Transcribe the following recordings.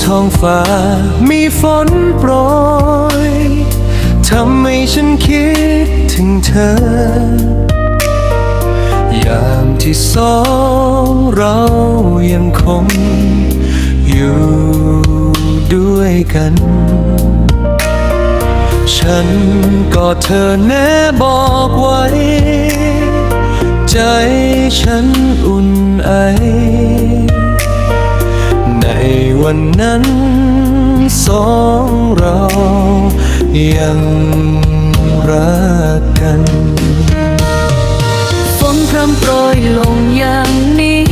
ท้องฟ้ามีฝนโปรยทำให้ฉันคิดถึงเธอยามที่สองเรายังคงอยู่ด้วยกันฉันก็เธอแน่บอกไว้ใจฉันอุ่นไอในวันนั้นสองเรายังรักกันฝนพรำโปรยลงอย่างนี้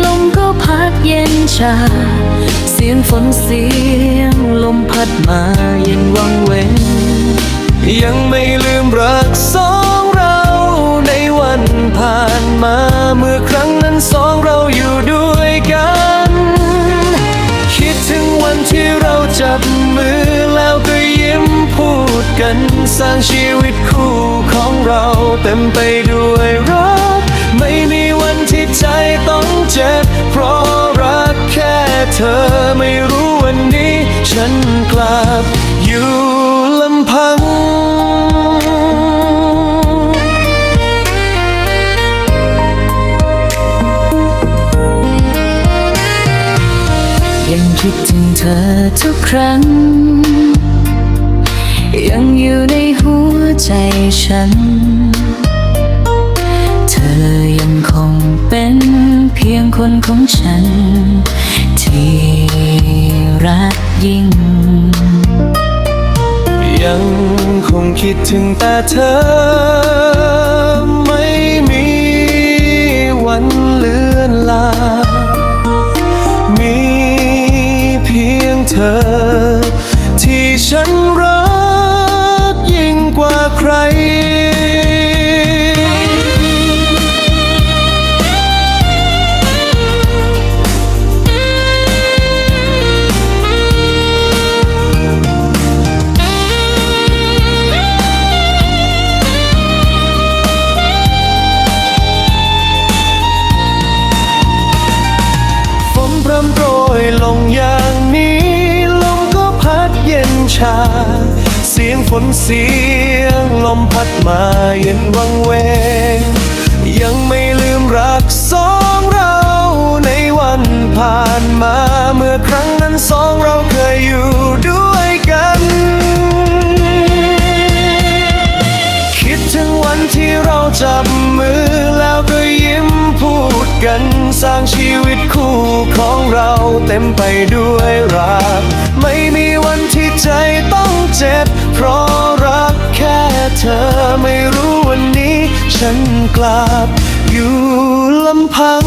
ลมก็พัดเย็นชาเสียงฝนเสียงลมพัดมาเย็นวังเวงยังไม่ลืมรักสองเราในวันผ่านมาเมื่อครั้งนั้นสองเราอยู่ด้วยกันคิดถึงวันที่เราจับมือแล้วก็ยิ้มพูดกันสร้างชีวิตคู่ของเราเต็มไปด้วยรักไม่มีวันที่ใจต้องเจ็บเพราะรักแค่เธอไม่รู้วันนี้ฉันกลับอยู่ลำพังยังคิดถึงเธอทุกครั้งยังอยู่ในหัวใจฉันเธอยังคงเป็นเพียงคนของฉันที่รักยิ่งยังคงคิดถึงแต่เธอไม่มีวันเลือนลางมีเพียงเธอที่ฉันรักยิ่งกว่าใครโปรยลงอย่างนี้ลมก็พัดเย็นชาเสียงฝนเสียงลมพัดมาเย็นวังเวงยังไม่ลืมรักสองเราในวันผ่านมาเมื่อครั้งนั้นสองเราเคยอยู่ด้วยกันคิดถึงวันที่เราจับมือแล้วก็ยิ้มพูดกันสร้างชีวิตคู่ของเราเต็มไปด้วยรักไม่มีวันที่ใจต้องเจ็บเพราะรักแค่เธอไม่รู้วันนี้ฉันกลับอยู่ลำพัง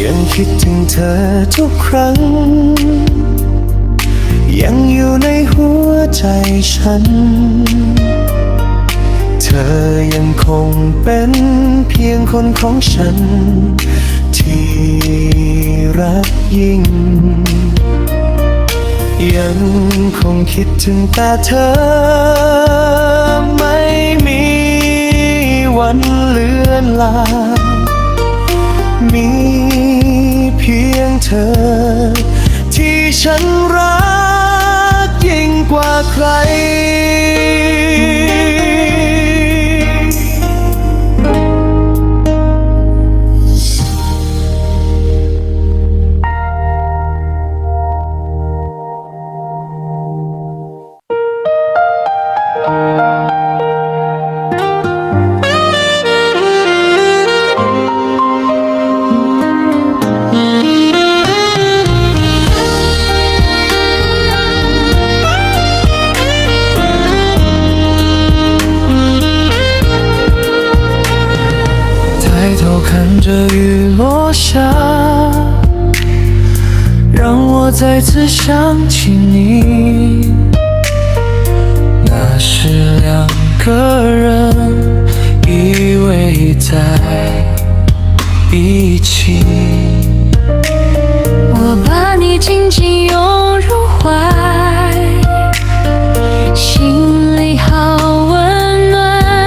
ยังคิดถึงเธอทุกครั้งยังอยู่ในหัวใจฉันเธอยังคงเป็นเพียงคนของฉันที่รักยิ่งยังคงคิดถึงแต่เธอไม่มีวันเลือนลางมีเพียงเธอที่ฉันรักยิ่งกว่าใคร看着雨落下，让我再次想起你。那时两个人依偎在一起，我把你紧紧拥入怀，心里好温暖。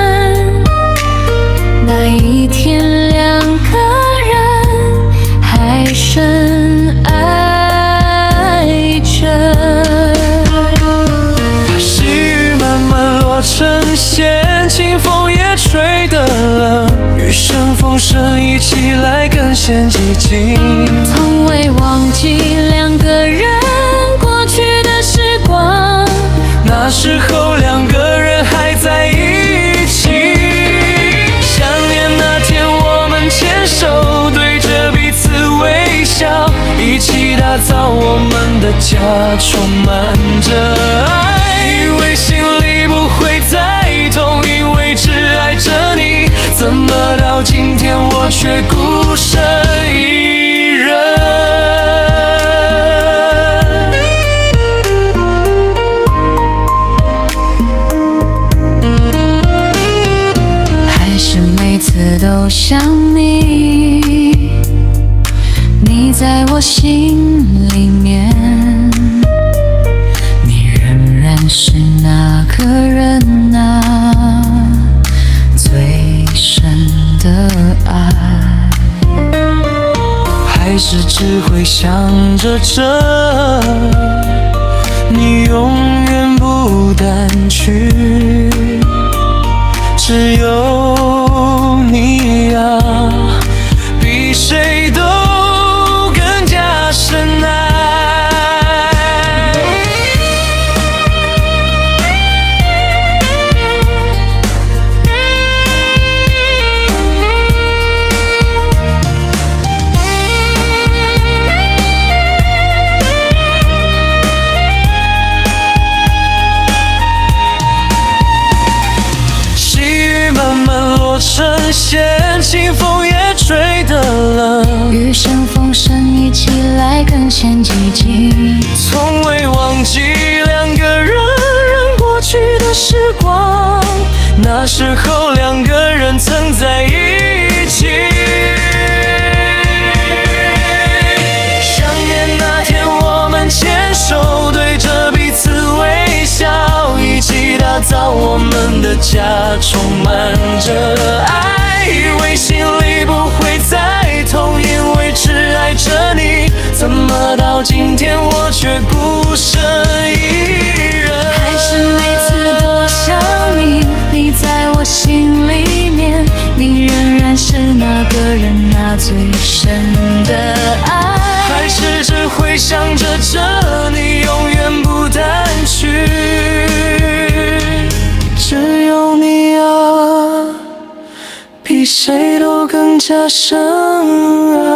造我们的家充满着爱，以为心里不会再痛，因为只爱着你，怎么到今天我却孤身一人？还是每次都想你，你在我心里面，你仍然是那个人啊，最深的爱。还是只会想着这，你永远不淡去，只有你啊，比谁都更加深爱。成线，清风也吹得冷，雨声风声一起来更显寂静。从未忘记两个人过去的时光，那时候两个人曾在一起。想念那天我们牵手，对着彼此微笑，一起打造我们的家，充满着爱，以为心里不会再痛，因为只爱着你，怎么到今天我却孤身一人？还是每次都想你，你在我心里面，你仍然是那个人，那最深的爱。还是只会想着这，你永远不淡去，只有你啊，比谁都更加深爱。